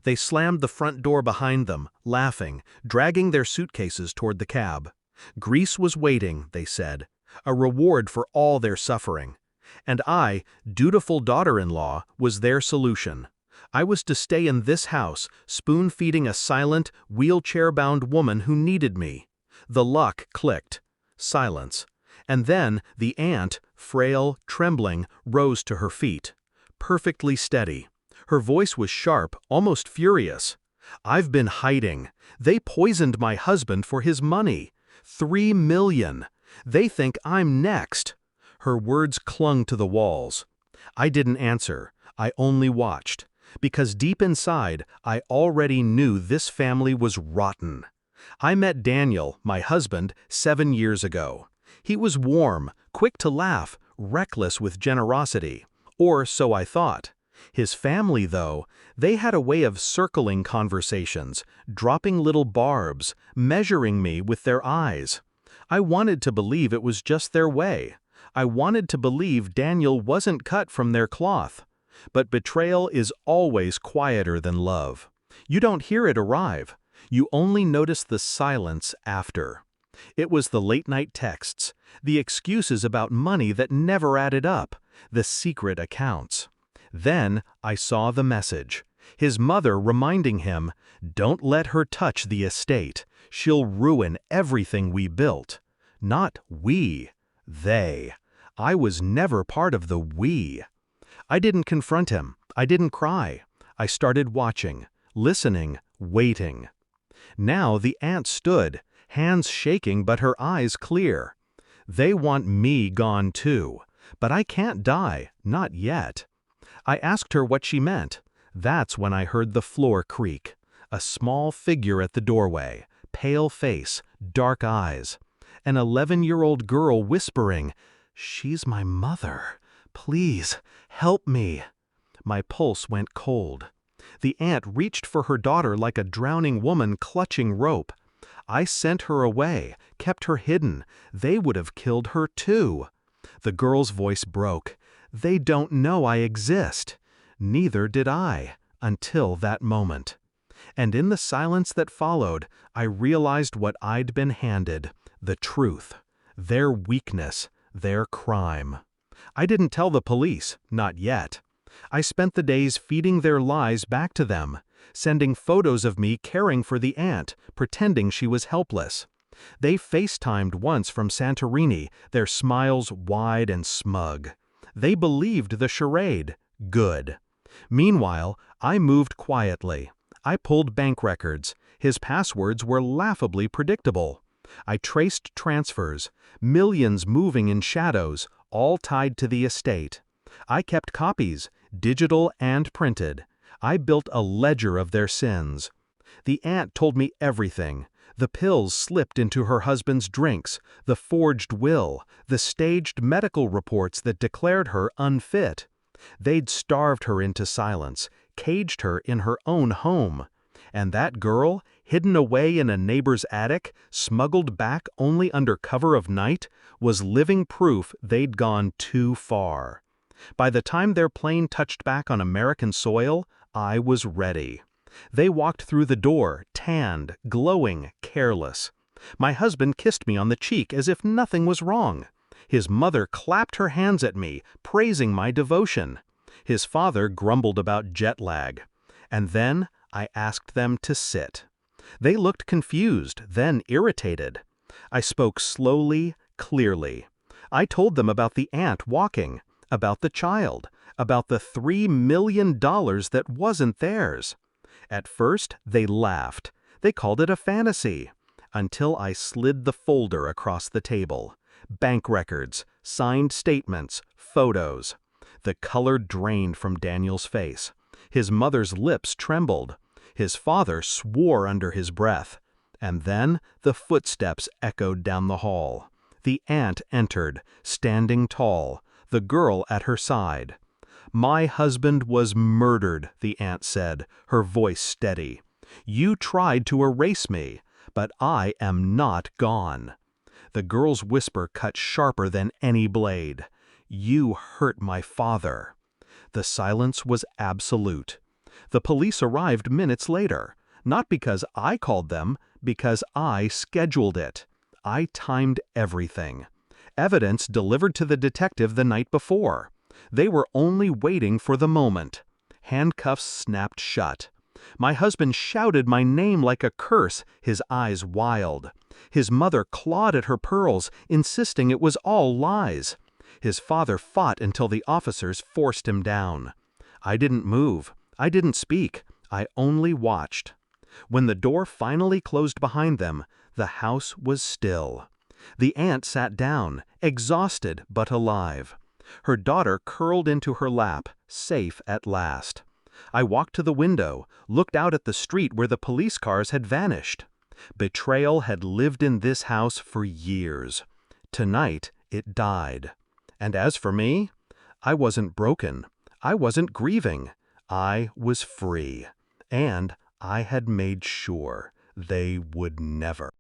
They slammed the front door behind them, laughing, dragging their suitcases toward the cab. Greece was waiting, they said, a reward for all their suffering. And I, dutiful daughter-in-law, was their solution. I was to stay in this house, spoon-feeding a silent, wheelchair-bound woman who needed me. The lock clicked. Silence. And then the aunt, frail, trembling, rose to her feet. Perfectly steady. Her voice was sharp, almost furious. "I've been hiding. They poisoned my husband for his money. 3 million. They think I'm next." Her words clung to the walls. I didn't answer. I only watched. Because deep inside, I already knew this family was rotten. I met Daniel, my husband, 7 years ago. He was warm, quick to laugh, reckless with generosity. Or so I thought. His family, though, they had a way of circling conversations, dropping little barbs, measuring me with their eyes. I wanted to believe it was just their way. I wanted to believe Daniel wasn't cut from their cloth. But betrayal is always quieter than love. You don't hear it arrive. You only notice the silence after. It was the late-night texts, the excuses about money that never added up, the secret accounts. Then I saw the message. His mother reminding him, "Don't let her touch the estate. She'll ruin everything we built." Not we. They. I was never part of the we. I didn't confront him. I didn't cry. I started watching, listening, waiting. Now the aunt stood, hands shaking but her eyes clear. They want me gone too. But I can't die, not yet. I asked her what she meant. That's when I heard the floor creak. A small figure at the doorway, pale face, dark eyes. An 11-year-old girl whispering, "She's my mother. Please, help me." My pulse went cold. The aunt reached for her daughter like a drowning woman clutching rope. I sent her away, kept her hidden. They would have killed her too. The girl's voice broke. They don't know I exist. Neither did I, until that moment. And in the silence that followed, I realized what I'd been handed, the truth, their weakness, their crime. I didn't tell the police, not yet. I spent the days feeding their lies back to them, sending photos of me caring for the aunt, pretending she was helpless. They FaceTimed once from Santorini, their smiles wide and smug. They believed the charade. Good. Meanwhile, I moved quietly. I pulled bank records. His passwords were laughably predictable. I traced transfers, millions moving in shadows, all tied to the estate. I kept copies, digital and printed. I built a ledger of their sins. The aunt told me everything. The pills slipped into her husband's drinks, the forged will, the staged medical reports that declared her unfit. They'd starved her into silence, caged her in her own home. And that girl, hidden away in a neighbor's attic, smuggled back only under cover of night, was living proof they'd gone too far. By the time their plane touched back on American soil, I was ready. They walked through the door, tanned, glowing, careless. My husband kissed me on the cheek as if nothing was wrong. His mother clapped her hands at me, praising my devotion. His father grumbled about jet lag. And then I asked them to sit. They looked confused, then irritated. I spoke slowly, clearly. I told them about the aunt walking, about the child, about the $3 million that wasn't theirs. At first, they laughed. They called it a fantasy. Until I slid the folder across the table. Bank records, signed statements, photos. The color drained from Daniel's face. His mother's lips trembled. His father swore under his breath. And then the footsteps echoed down the hall. The aunt entered, standing tall, the girl at her side. "My husband was murdered," the aunt said, her voice steady. "You tried to erase me, but I am not gone." The girl's whisper cut sharper than any blade. "You hurt my father." The silence was absolute. The police arrived minutes later, not because I called them, because I scheduled it. I timed everything. Evidence delivered to the detective the night before. They were only waiting for the moment. Handcuffs snapped shut. My husband shouted my name like a curse, his eyes wild. His mother clawed at her pearls, insisting it was all lies. His father fought until the officers forced him down. I didn't move. I didn't speak. I only watched. When the door finally closed behind them, the house was still. The aunt sat down, exhausted but alive. Her daughter curled into her lap, safe at last. I walked to the window, looked out at the street where the police cars had vanished. Betrayal had lived in this house for years. Tonight, it died. And as for me, I wasn't broken. I wasn't grieving. I was free. And I had made sure they would never.